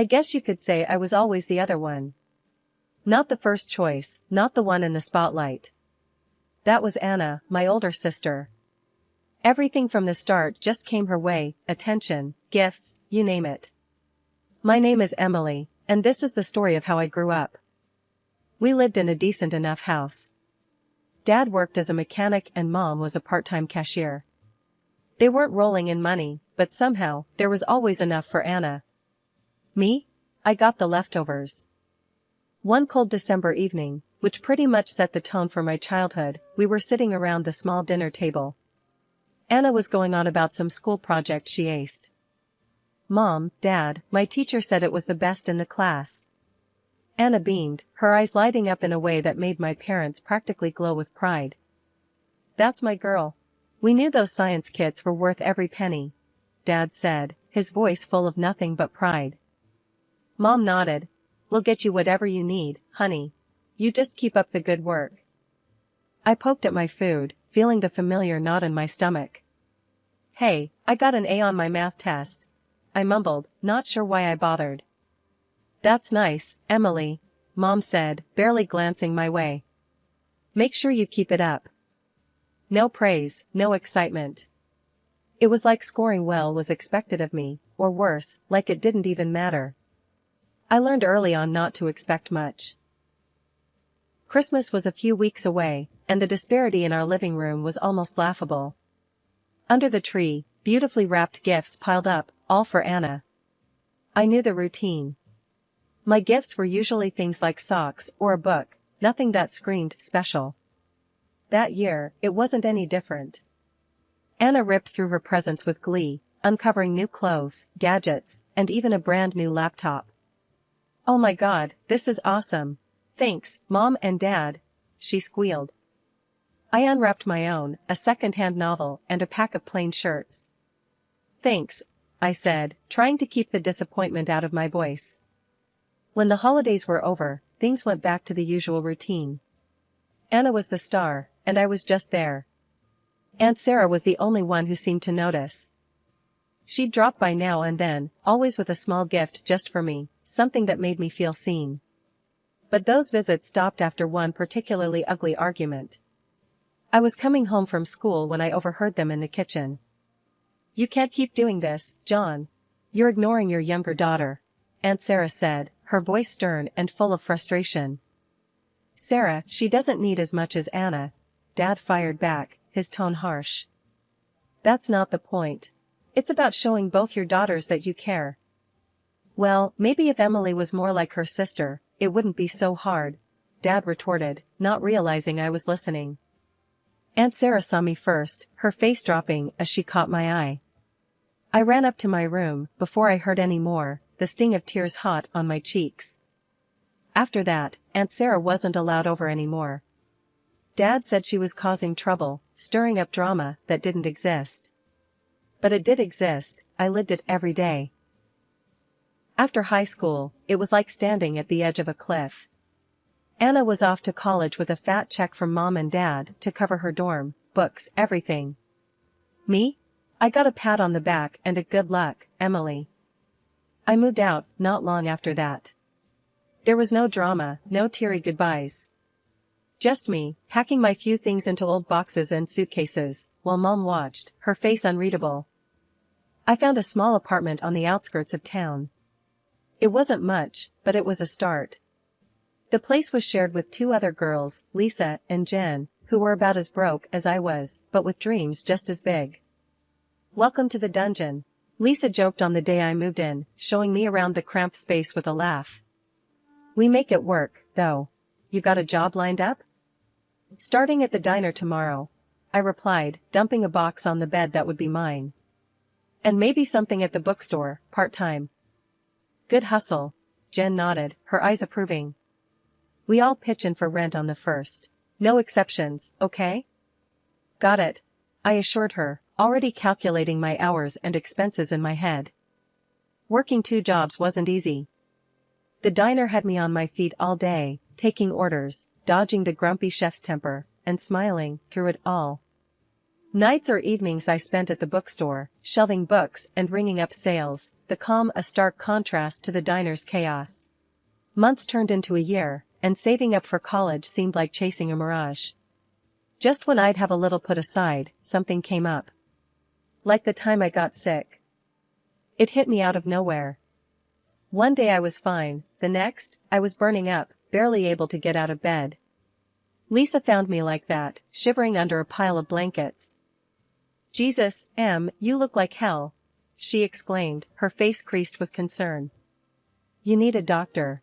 I guess you could say I was always the other one. Not the first choice, not the one in the spotlight. That was Anna, my older sister. Everything from the start just came her way, attention, gifts, you name it. My name is Emily, and this is the story of how I grew up. We lived in a decent enough house. Dad worked as a mechanic and Mom was a part-time cashier. They weren't rolling in money, but somehow, there was always enough for Anna. Me? I got the leftovers. One cold December evening, which pretty much set the tone for my childhood, we were sitting around the small dinner table. Anna was going on about some school project she aced. Mom, Dad, my teacher said it was the best in the class. Anna beamed, her eyes lighting up in a way that made my parents practically glow with pride. That's my girl. We knew those science kits were worth every penny, Dad said, his voice full of nothing but pride. Mom nodded. We'll get you whatever you need, honey. You just keep up the good work. I poked at my food, feeling the familiar knot in my stomach. Hey, I got an A on my math test. I mumbled, not sure why I bothered. That's nice, Emily, Mom said, barely glancing my way. Make sure you keep it up. No praise, no excitement. It was like scoring well was expected of me, or worse, like it didn't even matter. I learned early on not to expect much. Christmas was a few weeks away, and the disparity in our living room was almost laughable. Under the tree, beautifully wrapped gifts piled up, all for Anna. I knew the routine. My gifts were usually things like socks or a book, nothing that screamed special. That year, it wasn't any different. Anna ripped through her presents with glee, uncovering new clothes, gadgets, and even a brand new laptop. Oh my God, this is awesome. Thanks, Mom and Dad, she squealed. I unwrapped my own, a second-hand novel and a pack of plain shirts. Thanks, I said, trying to keep the disappointment out of my voice. When the holidays were over, things went back to the usual routine. Anna was the star, and I was just there. Aunt Sarah was the only one who seemed to notice. She'd drop by now and then, always with a small gift just for me, something that made me feel seen. But those visits stopped after one particularly ugly argument. I was coming home from school when I overheard them in the kitchen. You can't keep doing this, John. You're ignoring your younger daughter, Aunt Sarah said, her voice stern and full of frustration. Sarah, she doesn't need as much as Anna, Dad fired back, his tone harsh. That's not the point. It's about showing both your daughters that you care. Well, maybe if Emily was more like her sister, it wouldn't be so hard, Dad retorted, not realizing I was listening. Aunt Sarah saw me first, her face dropping as she caught my eye. I ran up to my room, before I heard any more, the sting of tears hot on my cheeks. After that, Aunt Sarah wasn't allowed over anymore. Dad said she was causing trouble, stirring up drama that didn't exist. But it did exist, I lived it every day. After high school, it was like standing at the edge of a cliff. Anna was off to college with a fat check from Mom and Dad to cover her dorm, books, everything. Me? I got a pat on the back and a good luck, Emily. I moved out, not long after that. There was no drama, no teary goodbyes. Just me, packing my few things into old boxes and suitcases, while Mom watched, her face unreadable. I found a small apartment on the outskirts of town. It wasn't much, but it was a start. The place was shared with two other girls, Lisa and Jen, who were about as broke as I was, but with dreams just as big. Welcome to the dungeon, Lisa joked on the day I moved in, showing me around the cramped space with a laugh. We make it work, though. You got a job lined up? Starting at the diner tomorrow, I replied, dumping a box on the bed that would be mine. And maybe something at the bookstore, part-time. Good hustle, Jen nodded, her eyes approving. We all pitch in for rent on the first. No exceptions, okay? Got it, I assured her, already calculating my hours and expenses in my head. Working two jobs wasn't easy. The diner had me on my feet all day, taking orders, dodging the grumpy chef's temper, and smiling through it all. Nights or evenings I spent at the bookstore, shelving books and ringing up sales, the calm a stark contrast to the diner's chaos. Months turned into a year, and saving up for college seemed like chasing a mirage. Just when I'd have a little put aside, something came up. Like the time I got sick. It hit me out of nowhere. One day I was fine, the next, I was burning up, barely able to get out of bed. Lisa found me like that, shivering under a pile of blankets. "Jesus, Em, you look like hell," she exclaimed, her face creased with concern. "You need a doctor."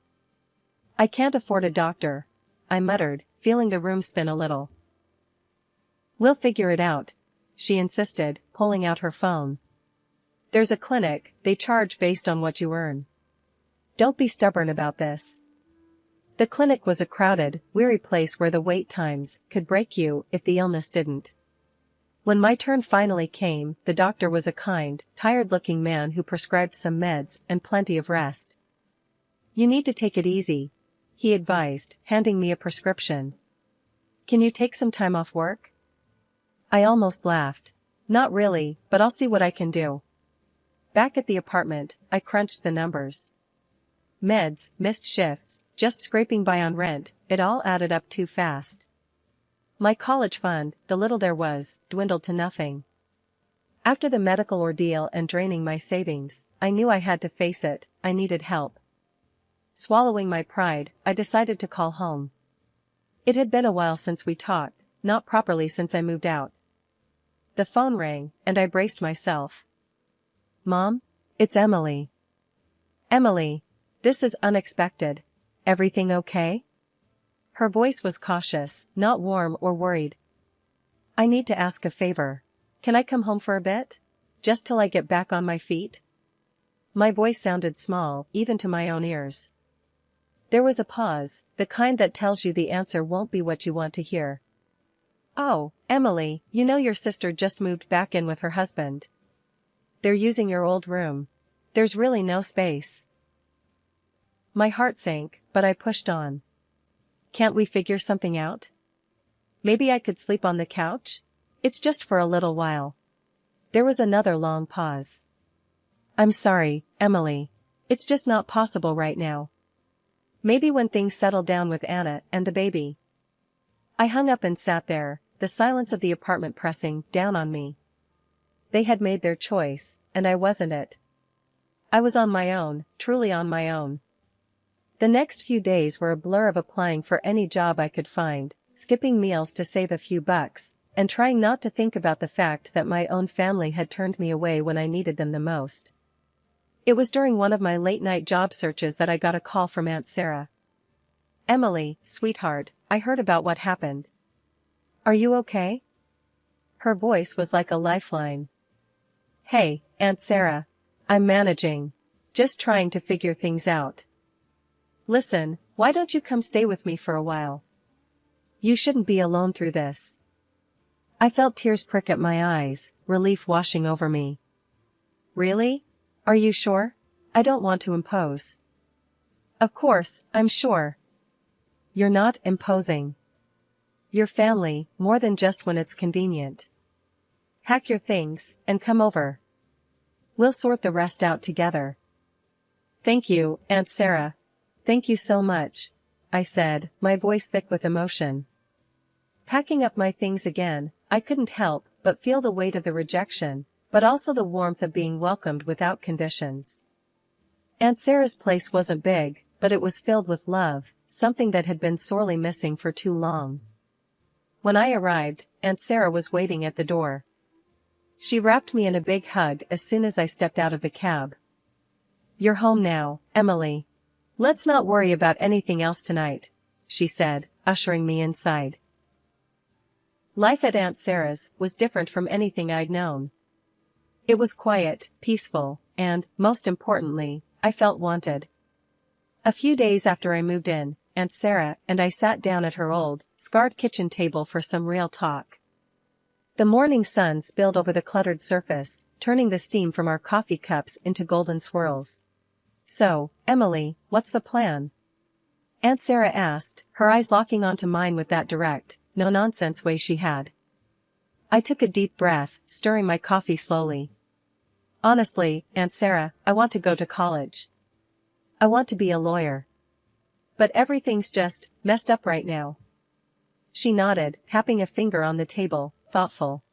"I can't afford a doctor," I muttered, feeling the room spin a little. "We'll figure it out," she insisted, pulling out her phone. "There's a clinic, they charge based on what you earn. Don't be stubborn about this." The clinic was a crowded, weary place where the wait times could break you if the illness didn't. When my turn finally came, the doctor was a kind, tired-looking man who prescribed some meds and plenty of rest. "You need to take it easy," he advised, handing me a prescription. "Can you take some time off work?" I almost laughed. "Not really, but I'll see what I can do." Back at the apartment, I crunched the numbers. Meds, missed shifts, just scraping by on rent, it all added up too fast. My college fund, the little there was, dwindled to nothing. After the medical ordeal and draining my savings, I knew I had to face it, I needed help. Swallowing my pride, I decided to call home. It had been a while since we talked, not properly since I moved out. The phone rang, and I braced myself. "Mom? It's Emily." "Emily, this is unexpected. Everything okay?" Her voice was cautious, not warm or worried. "I need to ask a favor. Can I come home for a bit? Just till I get back on my feet?" My voice sounded small, even to my own ears. There was a pause, the kind that tells you the answer won't be what you want to hear. "Oh, Emily, you know your sister just moved back in with her husband. They're using your old room. There's really no space." My heart sank, but I pushed on. "Can't we figure something out? Maybe I could sleep on the couch? It's just for a little while." There was another long pause. "I'm sorry, Emily. It's just not possible right now. Maybe when things settle down with Anna and the baby." I hung up and sat there, the silence of the apartment pressing down on me. They had made their choice, and I wasn't it. I was on my own, truly on my own. The next few days were a blur of applying for any job I could find, skipping meals to save a few bucks, and trying not to think about the fact that my own family had turned me away when I needed them the most. It was during one of my late-night job searches that I got a call from Aunt Sarah. "Emily, sweetheart, I heard about what happened. Are you okay?" Her voice was like a lifeline. "Hey, Aunt Sarah. I'm managing. Just trying to figure things out. Listen, why don't you come stay with me for a while? You shouldn't be alone through this." I felt tears prick at my eyes, relief washing over me. "Really? Are you sure? I don't want to impose." "Of course, I'm sure." "You're not imposing. Your family, more than just when it's convenient. Pack your things, and come over. We'll sort the rest out together." "Thank you, Aunt Sarah. Thank you so much," I said, my voice thick with emotion. Packing up my things again, I couldn't help but feel the weight of the rejection, but also the warmth of being welcomed without conditions. Aunt Sarah's place wasn't big, but it was filled with love, something that had been sorely missing for too long. When I arrived, Aunt Sarah was waiting at the door. She wrapped me in a big hug as soon as I stepped out of the cab. "You're home now, Emily. Let's not worry about anything else tonight," she said, ushering me inside. Life at Aunt Sarah's was different from anything I'd known. It was quiet, peaceful, and, most importantly, I felt wanted. A few days after I moved in, Aunt Sarah and I sat down at her old, scarred kitchen table for some real talk. The morning sun spilled over the cluttered surface, turning the steam from our coffee cups into golden swirls. "So, Emily, what's the plan?" Aunt Sarah asked, her eyes locking onto mine with that direct, no-nonsense way she had. I took a deep breath, stirring my coffee slowly. Honestly, Aunt Sarah, I want to go to college. I want to be a lawyer. But everything's just messed up right now. She nodded, tapping a finger on the table, thoughtful.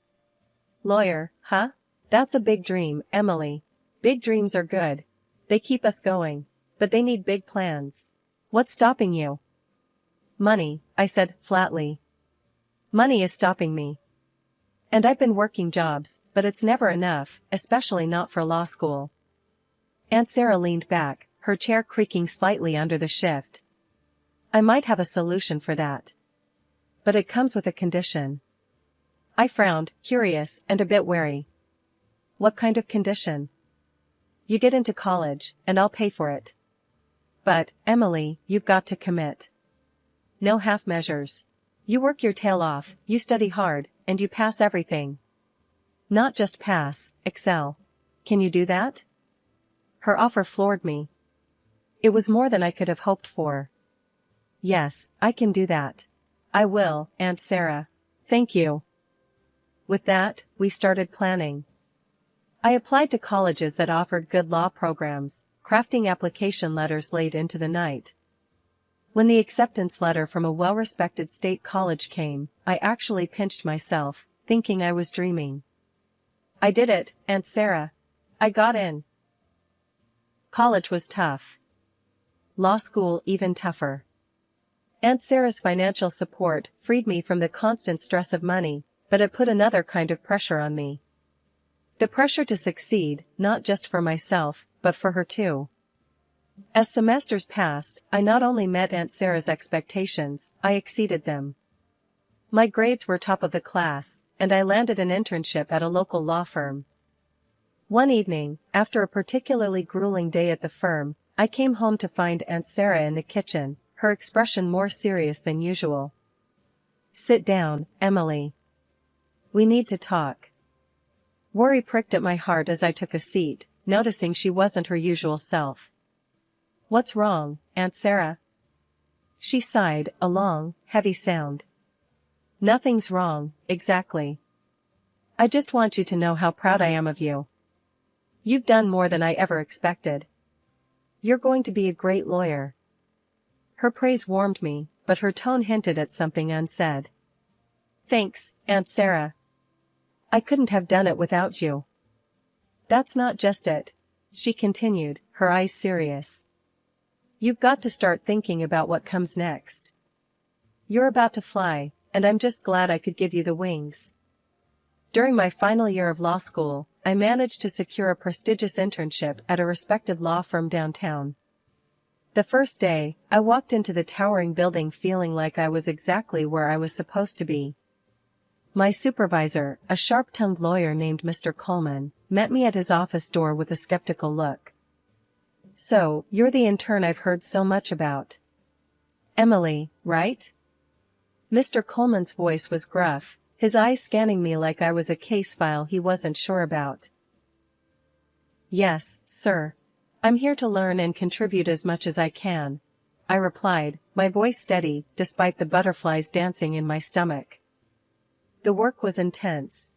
Lawyer, huh? That's a big dream, Emily. Big dreams are good. They keep us going. But they need big plans. What's stopping you? Money, I said, flatly. Money is stopping me. And I've been working jobs, but it's never enough, especially not for law school. Aunt Sarah leaned back, her chair creaking slightly under the shift. I might have a solution for that. But it comes with a condition. I frowned, curious and a bit wary. What kind of condition? You get into college, and I'll pay for it. But, Emily, you've got to commit. No half measures. You work your tail off, you study hard, and you pass everything. Not just pass, excel. Can you do that? Her offer floored me. It was more than I could have hoped for. Yes, I can do that. I will, Aunt Sarah. Thank you. With that, we started planning. I applied to colleges that offered good law programs, crafting application letters late into the night. When the acceptance letter from a well-respected state college came, I actually pinched myself, thinking I was dreaming. I did it, Aunt Sarah. I got in. College was tough. Law school even tougher. Aunt Sarah's financial support freed me from the constant stress of money, but it put another kind of pressure on me. The pressure to succeed, not just for myself, but for her too. As semesters passed, I not only met Aunt Sarah's expectations, I exceeded them. My grades were top of the class, and I landed an internship at a local law firm. One evening, after a particularly grueling day at the firm, I came home to find Aunt Sarah in the kitchen, her expression more serious than usual. Sit down, Emily. We need to talk. Worry pricked at my heart as I took a seat, noticing she wasn't her usual self. What's wrong, Aunt Sarah? She sighed, a long, heavy sound. Nothing's wrong, exactly. I just want you to know how proud I am of you. You've done more than I ever expected. You're going to be a great lawyer. Her praise warmed me, but her tone hinted at something unsaid. Thanks, Aunt Sarah. I couldn't have done it without you. That's not just it, she continued, her eyes serious. You've got to start thinking about what comes next. You're about to fly, and I'm just glad I could give you the wings. During my final year of law school, I managed to secure a prestigious internship at a respected law firm downtown. The first day, I walked into the towering building feeling like I was exactly where I was supposed to be. My supervisor, a sharp-tongued lawyer named Mr. Coleman, met me at his office door with a skeptical look. So, you're the intern I've heard so much about. Emily, right? Mr. Coleman's voice was gruff, his eyes scanning me like I was a case file he wasn't sure about. Yes, sir. I'm here to learn and contribute as much as I can, I replied, my voice steady, despite the butterflies dancing in my stomach. The work was intense.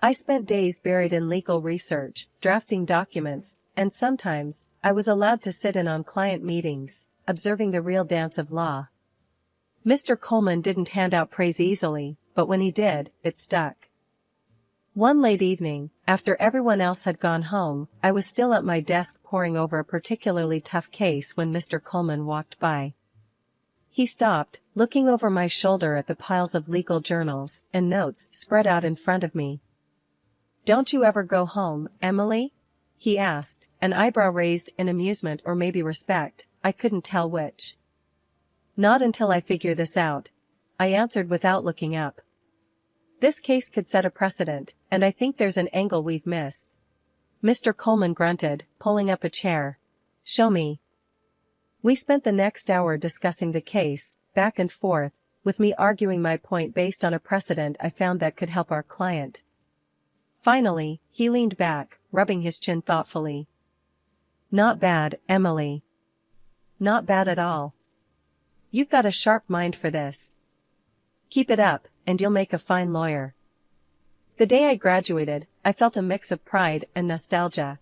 I spent days buried in legal research, drafting documents, and sometimes, I was allowed to sit in on client meetings, observing the real dance of law. Mr. Coleman didn't hand out praise easily, but when he did, it stuck. One late evening, after everyone else had gone home, I was still at my desk poring over a particularly tough case when Mr. Coleman walked by. He stopped, looking over my shoulder at the piles of legal journals and notes spread out in front of me. Don't you ever go home, Emily? He asked, an eyebrow raised in amusement or maybe respect, I couldn't tell which. Not until I figure this out, I answered without looking up. This case could set a precedent, and I think there's an angle we've missed. Mr. Coleman grunted, pulling up a chair. Show me. We spent the next hour discussing the case, back and forth, with me arguing my point based on a precedent I found that could help our client. Finally, he leaned back, rubbing his chin thoughtfully. Not bad, Emily. Not bad at all. You've got a sharp mind for this. Keep it up, and you'll make a fine lawyer. The day I graduated, I felt a mix of pride and nostalgia.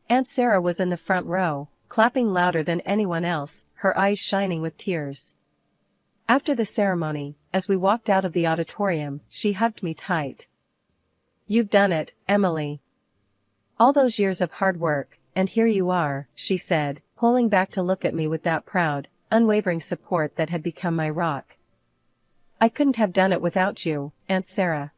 Aunt Sarah was in the front row, clapping louder than anyone else, her eyes shining with tears. After the ceremony, as we walked out of the auditorium, she hugged me tight. "You've done it, Emily. All those years of hard work, and here you are," she said, pulling back to look at me with that proud, unwavering support that had become my rock. "I couldn't have done it without you, Aunt Sarah.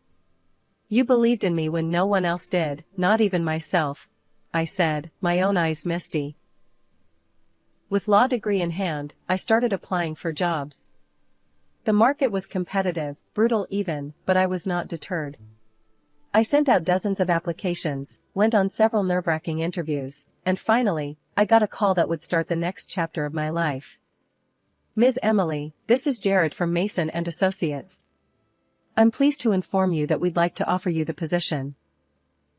You believed in me when no one else did, not even myself," I said, my own eyes misty. With law degree in hand, I started applying for jobs. The market was competitive, brutal even, but I was not deterred. I sent out dozens of applications, went on several nerve-wracking interviews, and finally, I got a call that would start the next chapter of my life. "Ms. Emily, this is Jared from Mason & Associates. I'm pleased to inform you that we'd like to offer you the position.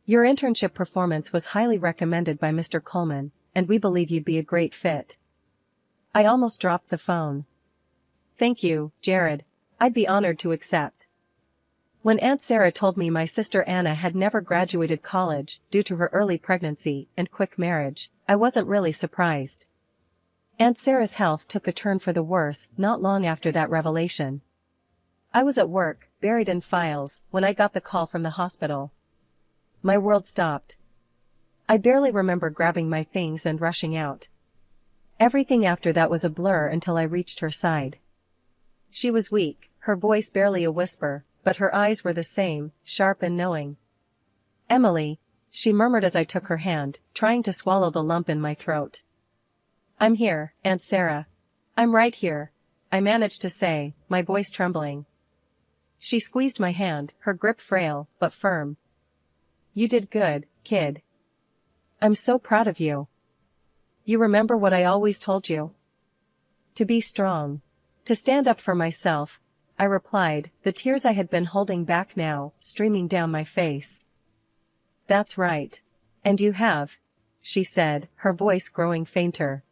Your internship performance was highly recommended by Mr. Coleman, and we believe you'd be a great fit." I almost dropped the phone. "Thank you, Jared. I'd be honored to accept." When Aunt Sarah told me my sister Anna had never graduated college due to her early pregnancy and quick marriage, I wasn't really surprised. Aunt Sarah's health took a turn for the worse not long after that revelation. I was at work, buried in files, when I got the call from the hospital. My world stopped. I barely remember grabbing my things and rushing out. Everything after that was a blur until I reached her side. She was weak, her voice barely a whisper, but her eyes were the same, sharp and knowing. "Emily," she murmured as I took her hand, trying to swallow the lump in my throat. "I'm here, Aunt Sarah. I'm right here," I managed to say, my voice trembling. She squeezed my hand, her grip frail, but firm. "You did good, kid. I'm so proud of you. You remember what I always told you? To be strong. To stand up for myself," I replied, the tears I had been holding back now streaming down my face. "That's right. And you have," she said, her voice growing fainter.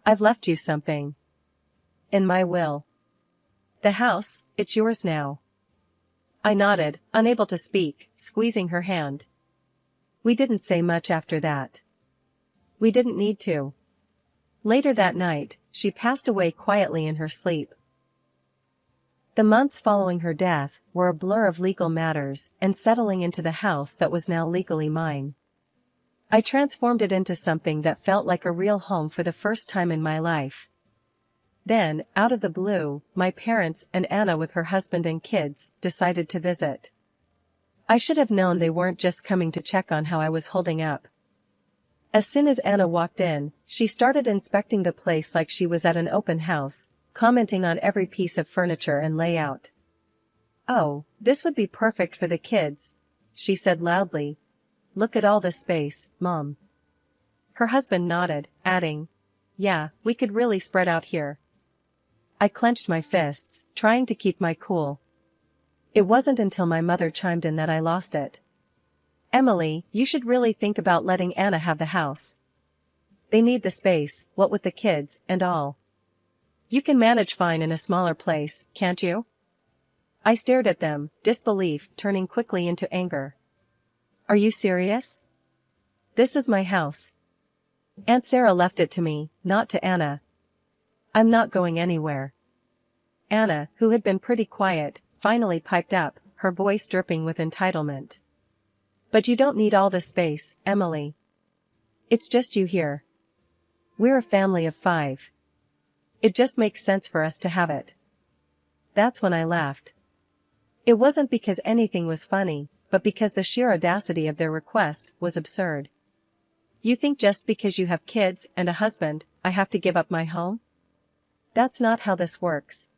"I've left you something. In my will. The house, it's yours now." I nodded, unable to speak, squeezing her hand. We didn't say much after that. We didn't need to. Later that night, she passed away quietly in her sleep. The months following her death were a blur of legal matters and settling into the house that was now legally mine. I transformed it into something that felt like a real home for the first time in my life. Then, out of the blue, my parents and Anna with her husband and kids decided to visit. I should have known they weren't just coming to check on how I was holding up. As soon as Anna walked in, she started inspecting the place like she was at an open house, commenting on every piece of furniture and layout. "Oh, this would be perfect for the kids," she said loudly. "Look at all this space, Mom." Her husband nodded, adding, "Yeah, we could really spread out here." I clenched my fists, trying to keep my cool. It wasn't until my mother chimed in that I lost it. "Emily, you should really think about letting Anna have the house. They need the space, what with the kids and all. You can manage fine in a smaller place, can't you?" I stared at them, disbelief turning quickly into anger. "Are you serious? This is my house. Aunt Sarah left it to me, not to Anna. I'm not going anywhere." Anna, who had been pretty quiet, finally piped up, her voice dripping with entitlement. "But you don't need all this space, Emily. It's just you here. We're a family of 5. It just makes sense for us to have it." That's when I laughed. It wasn't because anything was funny, but because the sheer audacity of their request was absurd. "You think just because you have kids and a husband, I have to give up my home? That's not how this works."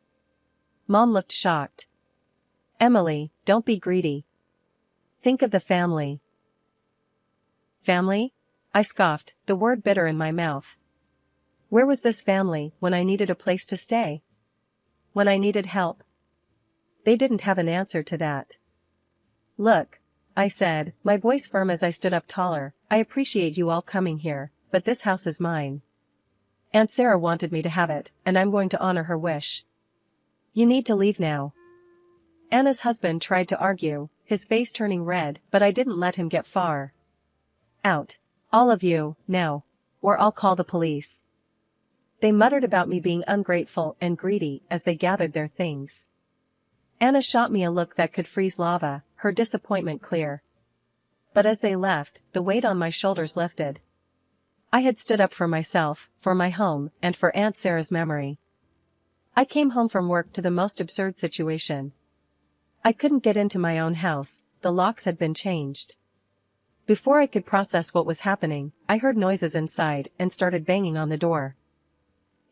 Mom looked shocked. "Emily, don't be greedy. Think of the family." "Family?" I scoffed, the word bitter in my mouth. Where was this family when I needed a place to stay? When I needed help? They didn't have an answer to that. "Look," I said, my voice firm as I stood up taller, "I appreciate you all coming here, but this house is mine. Aunt Sarah wanted me to have it, and I'm going to honor her wish. You need to leave now." Anna's husband tried to argue, his face turning red, but I didn't let him get far. Out. All of you, now. Or I'll call the police. They muttered about me being ungrateful and greedy as they gathered their things. Anna shot me a look that could freeze lava, her disappointment clear. But as they left, the weight on my shoulders lifted. I had stood up for myself, for my home, and for Aunt Sarah's memory. I came home from work to the most absurd situation. I couldn't get into my own house, the locks had been changed. Before I could process what was happening, I heard noises inside and started banging on the door.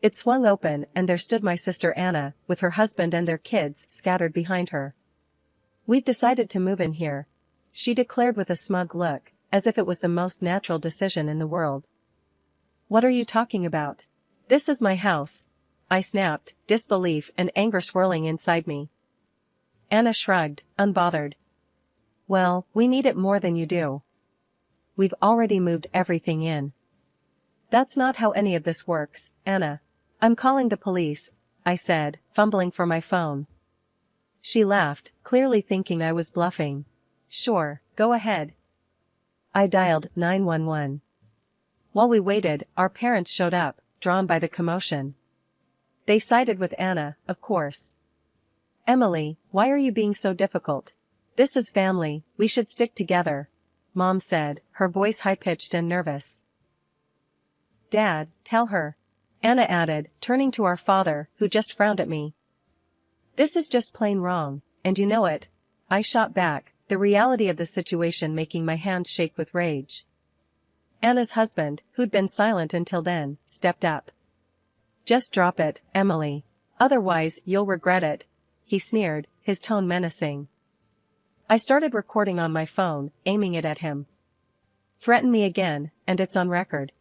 It swung open and there stood my sister Anna, with her husband and their kids scattered behind her. "We've decided to move in here," she declared with a smug look, as if it was the most natural decision in the world. "What are you talking about? This is my house," I snapped, disbelief and anger swirling inside me. Anna shrugged, unbothered. "Well, we need it more than you do. We've already moved everything in." "That's not how any of this works, Anna. I'm calling the police," I said, fumbling for my phone. She laughed, clearly thinking I was bluffing. "Sure, go ahead." I dialed 911. While we waited, our parents showed up, drawn by the commotion. They sided with Anna, of course. "Emily, why are you being so difficult? This is family, we should stick together," Mom said, her voice high-pitched and nervous. "Dad, tell her," Anna added, turning to our father, who just frowned at me. "This is just plain wrong, and you know it," I shot back, the reality of the situation making my hands shake with rage. Anna's husband, who'd been silent until then, stepped up. "Just drop it, Emily. Otherwise, you'll regret it," he sneered, his tone menacing. I started recording on my phone, aiming it at him. "Threaten me again, and it's on record."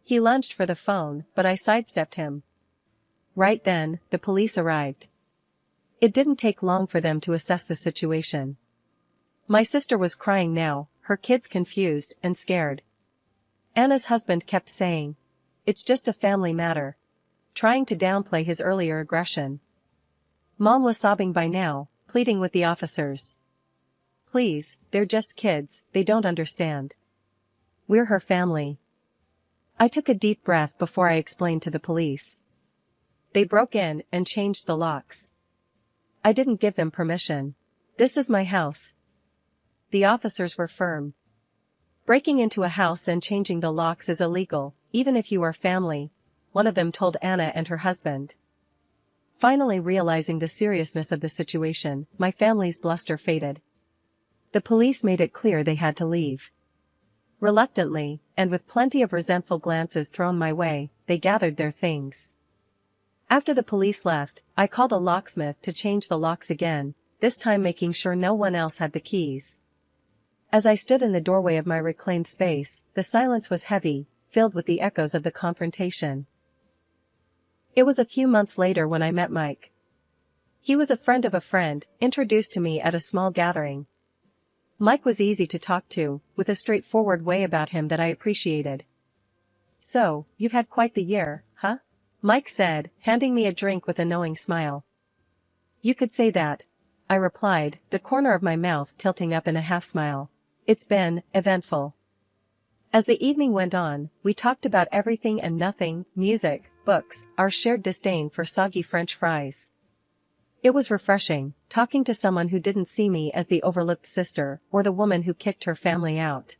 He lunged for the phone, but I sidestepped him. Right then, the police arrived. It didn't take long for them to assess the situation. My sister was crying now, her kids confused and scared. Anna's husband kept saying, "It's just a family matter," trying to downplay his earlier aggression. Mom was sobbing by now, pleading with the officers. "Please, they're just kids, they don't understand. We're her family." I took a deep breath before I explained to the police. They broke in and changed the locks. I didn't give them permission. "This is my house." The officers were firm. "Breaking into a house and changing the locks is illegal, even if you are family," one of them told Anna and her husband. Finally realizing the seriousness of the situation, my family's bluster faded. The police made it clear they had to leave. Reluctantly, and with plenty of resentful glances thrown my way, they gathered their things. After the police left, I called a locksmith to change the locks again, this time making sure no one else had the keys. As I stood in the doorway of my reclaimed space, the silence was heavy, filled with the echoes of the confrontation. It was a few months later when I met Mike. He was a friend of a friend, introduced to me at a small gathering. Mike was easy to talk to, with a straightforward way about him that I appreciated. "So, you've had quite the year, huh?" Mike said, handing me a drink with a knowing smile. "You could say that," I replied, the corner of my mouth tilting up in a half-smile. "It's been eventful." As the evening went on, we talked about everything and nothing, music, books, our shared disdain for soggy French fries. It was refreshing, talking to someone who didn't see me as the overlooked sister or the woman who kicked her family out.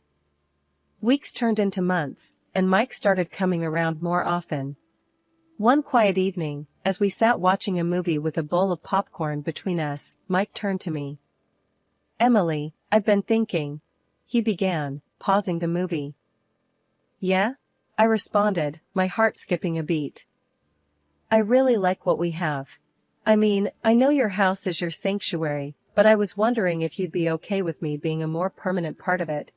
Weeks turned into months, and Mike started coming around more often. One quiet evening, as we sat watching a movie with a bowl of popcorn between us, Mike turned to me. "Emily, I've been thinking," he began, pausing the movie. "Yeah?" I responded, my heart skipping a beat. "I really like what we have. I mean, I know your house is your sanctuary, but I was wondering if you'd be okay with me being a more permanent part of it,"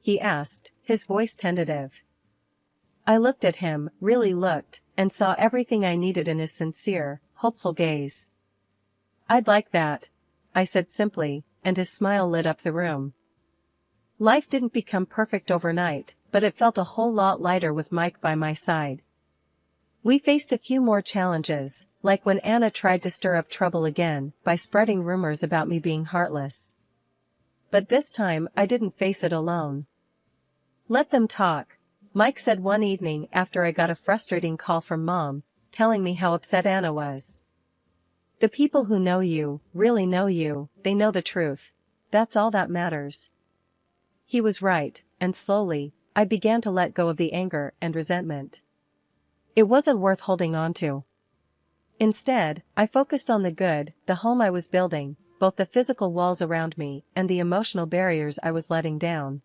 he asked, his voice tentative. I looked at him, really looked, and saw everything I needed in his sincere, hopeful gaze. "I'd like that," I said simply, and his smile lit up the room. Life didn't become perfect overnight, but it felt a whole lot lighter with Mike by my side. We faced a few more challenges, like when Anna tried to stir up trouble again by spreading rumors about me being heartless. But this time I didn't face it alone. "Let them talk," Mike said one evening after I got a frustrating call from Mom, telling me how upset Anna was. "The people who know you, really know you, they know the truth. That's all that matters." He was right, and slowly, I began to let go of the anger and resentment. It wasn't worth holding on to. Instead, I focused on the good, the home I was building, both the physical walls around me and the emotional barriers I was letting down.